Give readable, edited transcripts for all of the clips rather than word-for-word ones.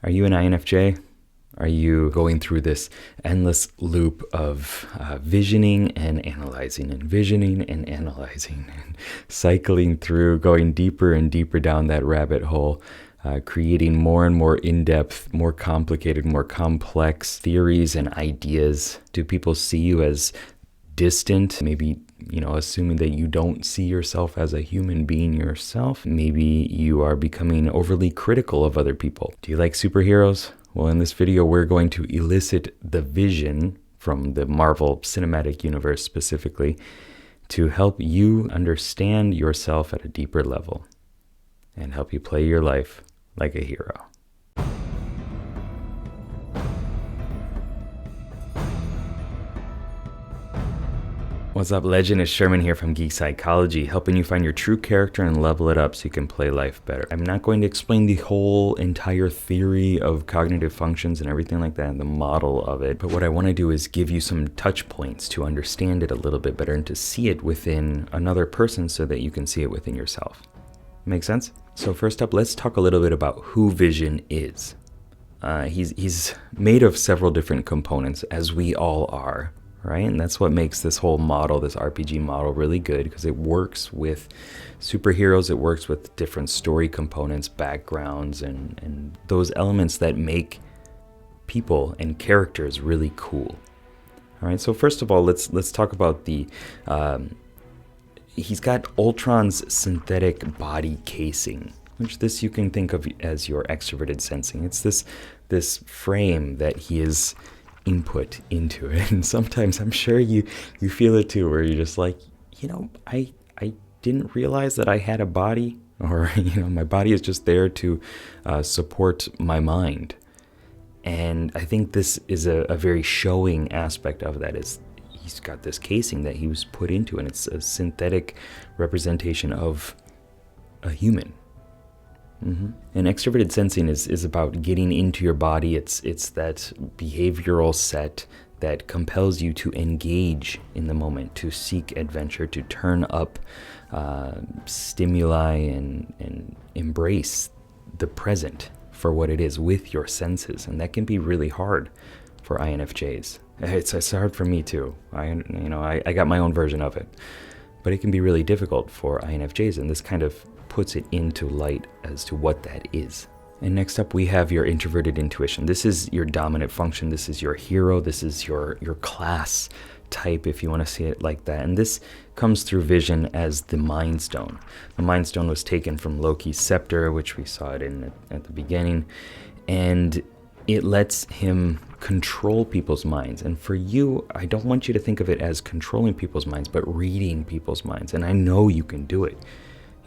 Are you an INFJ? Are you going through this endless loop of visioning and analyzing and visioning and analyzing and cycling through, going deeper and deeper down that rabbit hole, creating more and more in-depth, more complicated, more complex theories and ideas? Do people see you as distant? Maybe, assuming that you don't see yourself as a human being yourself. Maybe you are becoming overly critical of other people. Do you like superheroes? Well, in this video, we're going to elicit the vision from the Marvel Cinematic Universe specifically to help you understand yourself at a deeper level and help you play your life like a hero. What's up, legend? It's Sherman here from Geek Psychology, helping you find your true character and level it up so you can play life better. I'm not going to explain the whole entire theory of cognitive functions and everything like that and the model of it, but what I want to do is give you some touch points to understand it a little bit better and to see it within another person so that you can see it within yourself. Make sense? So first up, let's talk a little bit about who vision is. He's made of several different components, as we all are. Right? And that's what makes this whole model, this RPG model, really good, because it works with superheroes, it works with different story components, backgrounds, and those elements that make people and characters really cool. All right, so first of all, let's talk about the he's got Ultron's synthetic body casing, which this you can think of as your extroverted sensing. It's this frame that he is input into it, and sometimes I'm sure you feel it too, where you're just like, I didn't realize that I had a body, or my body is just there to support my mind. And I think this is a very showing aspect of that. Is he's got this casing that he was put into, and it's a synthetic representation of a human. Mm-hmm. And extroverted sensing is about getting into your body. It's that behavioral set that compels you to engage in the moment, to seek adventure, to turn up stimuli and embrace the present for what it is with your senses. And that can be really hard for INFJs. It's hard for me too. I got my own version of it, but it can be really difficult for INFJs, and this kind of puts it into light as to what that is. And next up, we have your introverted intuition. This is your dominant function. This is your hero. This is your class type, if you want to see it like that. And this comes through vision as the Mind Stone. The Mind Stone was taken from Loki's scepter, which we saw it in at the beginning, and it lets him control people's minds. And for you, I don't want you to think of it as controlling people's minds, but reading people's minds. And I know you can do it.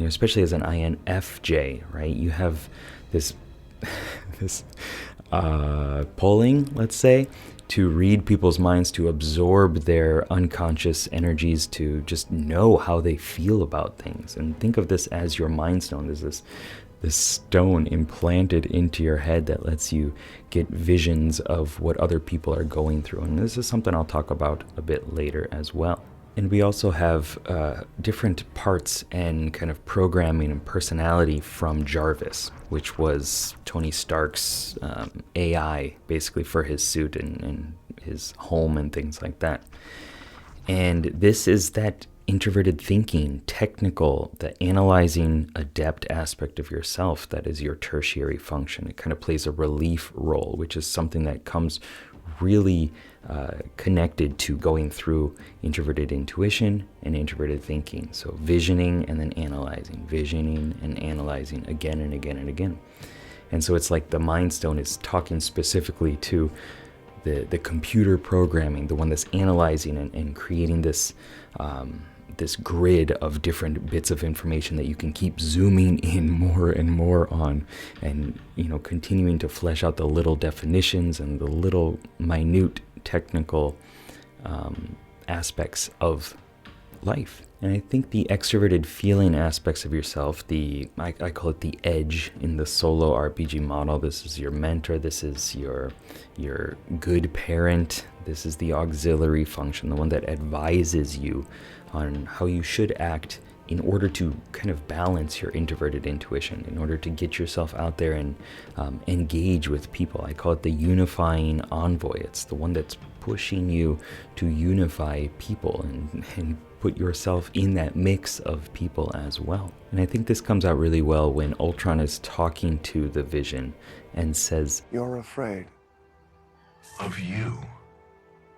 Especially as an INFJ, right? You have this pulling, let's say, to read people's minds, to absorb their unconscious energies, to just know how they feel about things. And think of this as your mind stone. There's this stone implanted into your head that lets you get visions of what other people are going through. And this is something I'll talk about a bit later as well. And we also have different parts and kind of programming and personality from Jarvis, which was Tony Stark's AI, basically, for his suit and his home and things like that. And this is that introverted thinking, technical, the analyzing, adept aspect of yourself that is your tertiary function. It kind of plays a relief role, which is something that comes really connected to going through introverted intuition and introverted thinking. So visioning and then analyzing, visioning and analyzing again and again and again. And so it's like the Mind Stone is talking specifically to the computer programming, the one that's analyzing and creating this this grid of different bits of information that you can keep zooming in more and more on, and continuing to flesh out the little definitions and the little minute technical aspects of life. And I think the extroverted feeling aspects of yourself, I call it the edge in the solo RPG model. This is your mentor, this is your good parent, this is the auxiliary function, the one that advises you on how you should act in order to kind of balance your introverted intuition, in order to get yourself out there and engage with people. I call it the unifying envoy. It's the one that's pushing you to unify people and put yourself in that mix of people as well. And I think this comes out really well when Ultron is talking to the Vision and says, "You're afraid Of you.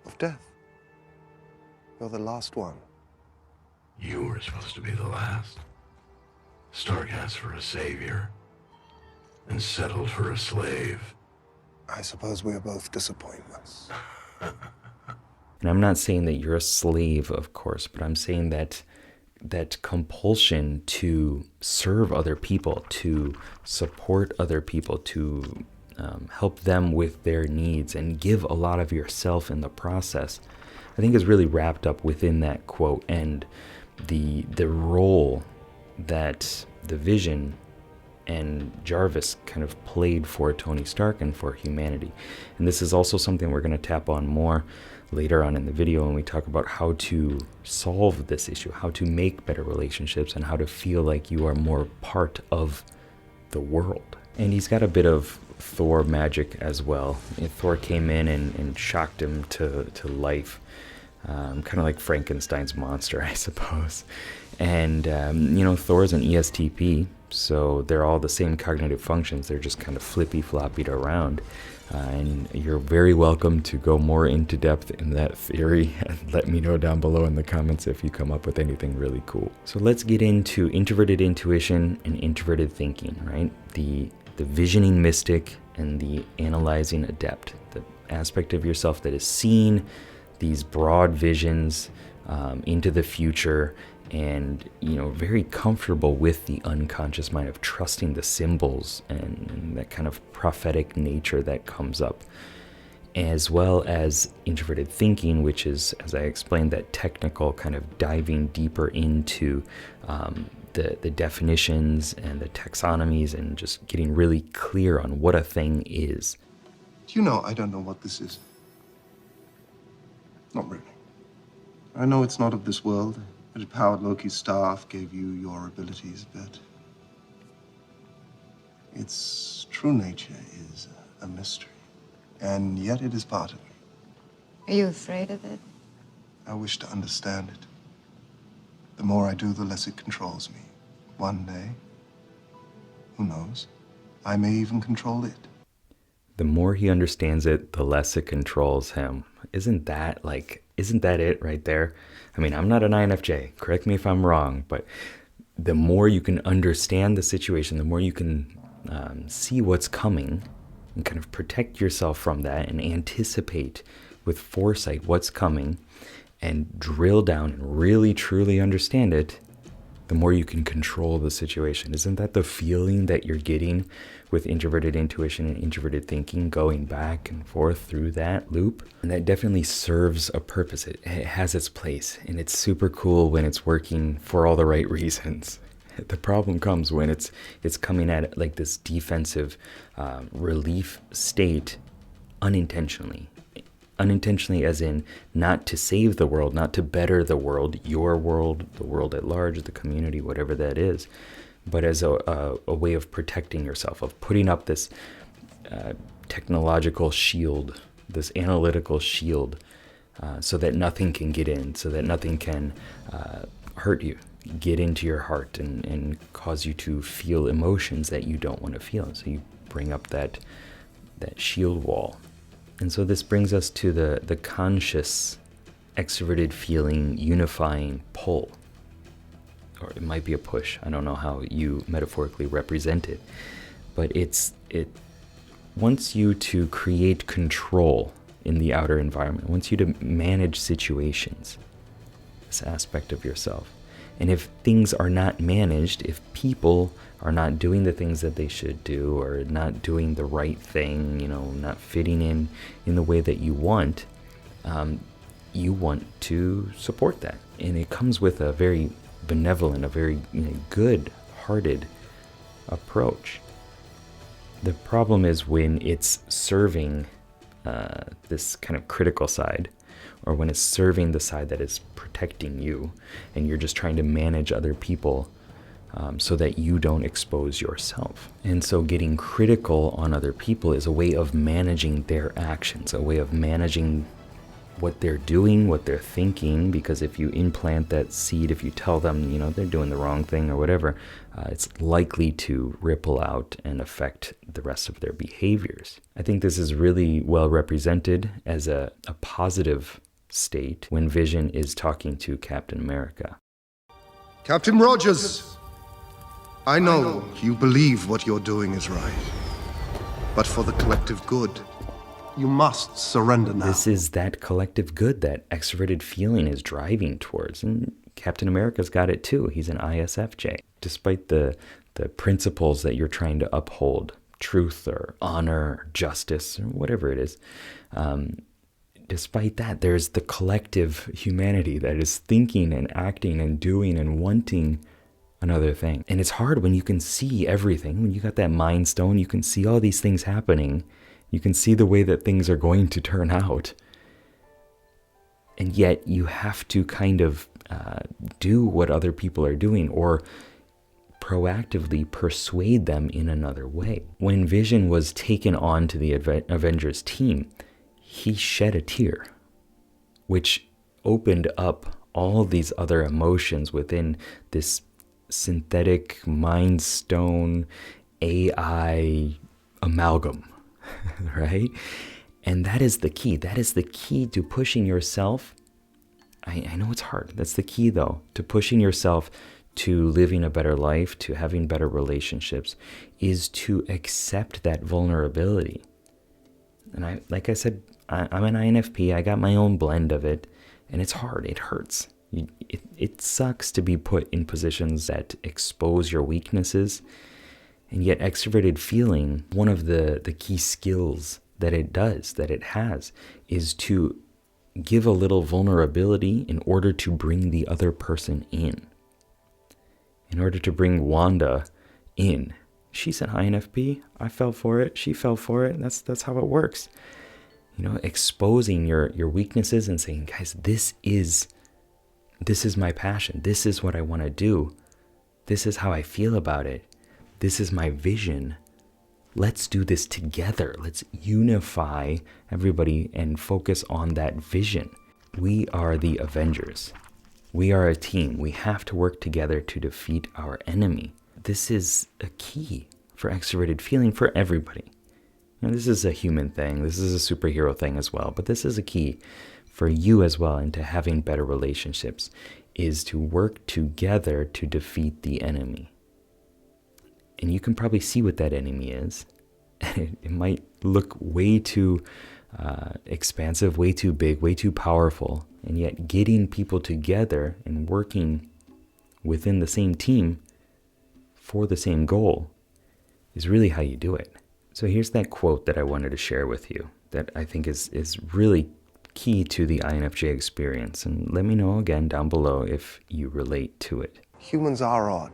of death. You're the last one." You were supposed to be the last. Stark asked for a savior and settled for a slave. I suppose we are both disappointments. and I'm not saying that you're a slave, of course, but I'm saying that compulsion to serve other people, to support other people, to help them with their needs and give a lot of yourself in the process, I think is really wrapped up within that quote and the role that the Vision and Jarvis kind of played for Tony Stark and for humanity. And this is also something we're going to tap on more later on in the video when we talk about how to solve this issue, how to make better relationships, and how to feel like you are more part of the world. And he's got a bit of Thor magic as well. Thor came in and shocked him to life. Kind of like Frankenstein's monster, I suppose. And, Thor's an ESTP, so they're all the same cognitive functions. They're just kind of flippy-floppied around. And you're very welcome to go more into depth in that theory. And let me know down below in the comments if you come up with anything really cool. So let's get into introverted intuition and introverted thinking, right? The visioning mystic and the analyzing adept. The aspect of yourself that is seeing these broad visions into the future, and very comfortable with the unconscious mind, of trusting the symbols and that kind of prophetic nature that comes up, as well as introverted thinking, which is, as I explained, that technical kind of diving deeper into the definitions and the taxonomies and just getting really clear on what a thing is. Do you know, I don't know what this is. Not really. I know it's not of this world. It powered Loki's staff, gave you your abilities, but its true nature is a mystery. And yet it is part of me. Are you afraid of it? I wish to understand it. The more I do, the less it controls me. One day, who knows, I may even control it. The more he understands it, the less it controls him. Isn't that it right there? I mean, I'm not an INFJ, correct me if I'm wrong, but the more you can understand the situation, the more you can see what's coming and kind of protect yourself from that and anticipate with foresight what's coming and drill down and really truly understand it, the more you can control the situation. Isn't that the feeling that you're getting with introverted intuition and introverted thinking, going back and forth through that loop? And that definitely serves a purpose. It has its place, and it's super cool when it's working for all the right reasons. The problem comes when it's coming at like this defensive relief state unintentionally. Unintentionally as in not to save the world, not to better the world, your world, the world at large, the community, whatever that is, but as a way of protecting yourself, of putting up this technological shield, this analytical shield, so that nothing can get in, so that nothing can hurt you, get into your heart and cause you to feel emotions that you don't want to feel. So you bring up that shield wall. And so this brings us to the conscious, extroverted feeling, unifying pull. Or it might be a push. I don't know how you metaphorically represent it. But it wants you to create control in the outer environment. It wants you to manage situations, this aspect of yourself. And if things are not managed, if people are not doing the things that they should do, or not doing the right thing, not fitting in the way that you want to support that. And it comes with a very benevolent, a very good-hearted approach. The problem is when it's serving this kind of critical side, or when it's serving the side that is protecting you, and you're just trying to manage other people so that you don't expose yourself. And so getting critical on other people is a way of managing their actions, a way of managing what they're doing, what they're thinking, because if you implant that seed, if you tell them, they're doing the wrong thing or whatever, it's likely to ripple out and affect the rest of their behaviors. I think this is really well represented as a positive state when Vision is talking to Captain America. Captain Rogers, I know you believe what you're doing is right, but for the collective good, you must surrender now. This is that collective good that extroverted feeling is driving towards. And Captain America's got it too. He's an ISFJ. Despite the principles that you're trying to uphold, truth or honor or justice or whatever it is, despite that, there's the collective humanity that is thinking and acting and doing and wanting another thing. And it's hard when you can see everything. When you got that mind stone, you can see all these things happening. You can see the way that things are going to turn out. And yet you have to kind of do what other people are doing or proactively persuade them in another way. When Vision was taken on to the Avengers team, he shed a tear, which opened up all these other emotions within this synthetic mind stone AI amalgam. Right? And that is the key. That is the key to pushing yourself. I know it's hard. That's the key, though, to pushing yourself to living a better life, to having better relationships, is to accept that vulnerability. And like I said, I'm an INFP. I got my own blend of it, and it's hard. It hurts. It sucks to be put in positions that expose your weaknesses. And yet extroverted feeling, one of the key skills that it has, is to give a little vulnerability in order to bring the other person in order to bring Wanda in. She's an INFP. I fell for it. She fell for it. That's how it works. Exposing your weaknesses and saying, guys, this is my passion. This is what I want to do. This is how I feel about it. This is my vision. Let's do this together. Let's unify everybody and focus on that vision. We are the Avengers. We are a team. We have to work together to defeat our enemy. This is a key for extroverted feeling for everybody. This is a human thing. This is a superhero thing as well. But this is a key for you as well into having better relationships, is to work together to defeat the enemy. And you can probably see what that enemy is. It might look way too expansive, way too big, way too powerful. And yet getting people together and working within the same team for the same goal is really how you do it. So here's that quote that I wanted to share with you that I think is really key to the INFJ experience. And let me know again down below if you relate to it. Humans are odd.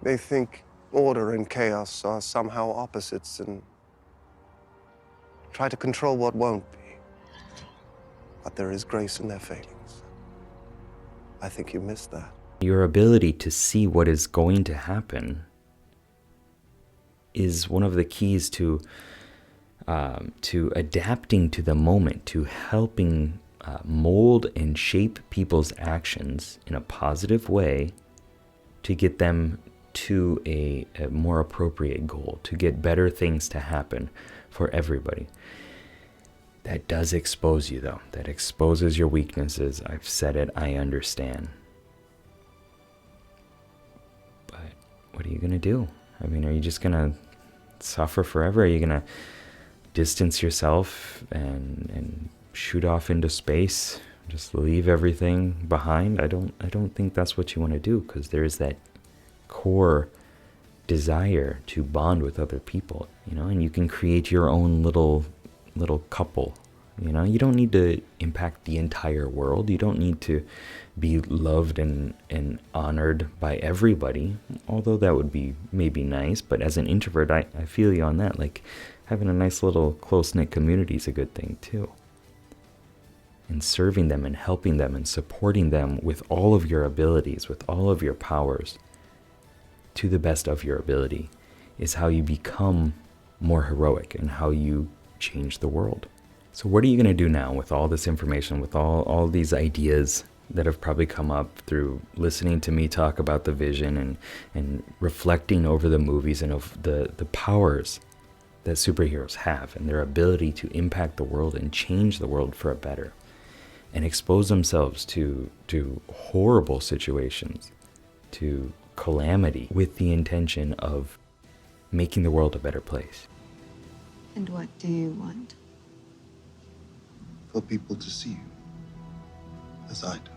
They think order and chaos are somehow opposites and try to control what won't be. But there is grace in their failings. I think you missed that. Your ability to see what is going to happen is one of the keys to adapting to the moment, to helping mold and shape people's actions in a positive way to get them to a more appropriate goal, to get better things to happen for everybody. That does expose you, though. That exposes your weaknesses. I've said it. I understand. But what are you going to do? I mean, are you just going to suffer forever? Are you going to distance yourself and shoot off into space? Just leave everything behind? I don't think that's what you want to do, because there is that core desire to bond with other people, and you can create your own little couple. You don't need to impact the entire world. You don't need to be loved and honored by everybody, although that would be maybe nice. But as an introvert, I feel you on that. Like, having a nice little close-knit community is a good thing too. and serving them and helping them and supporting them with all of your abilities, with all of your powers, to the best of your ability, is how you become more heroic and how you change the world. So what are you going to do now with all this information, with all these ideas that have probably come up through listening to me talk about the vision and reflecting over the movies and of the powers that superheroes have and their ability to impact the world and change the world for a better and expose themselves to horrible situations, to calamity, with the intention of making the world a better place? And what do you want? For people to see you as I do.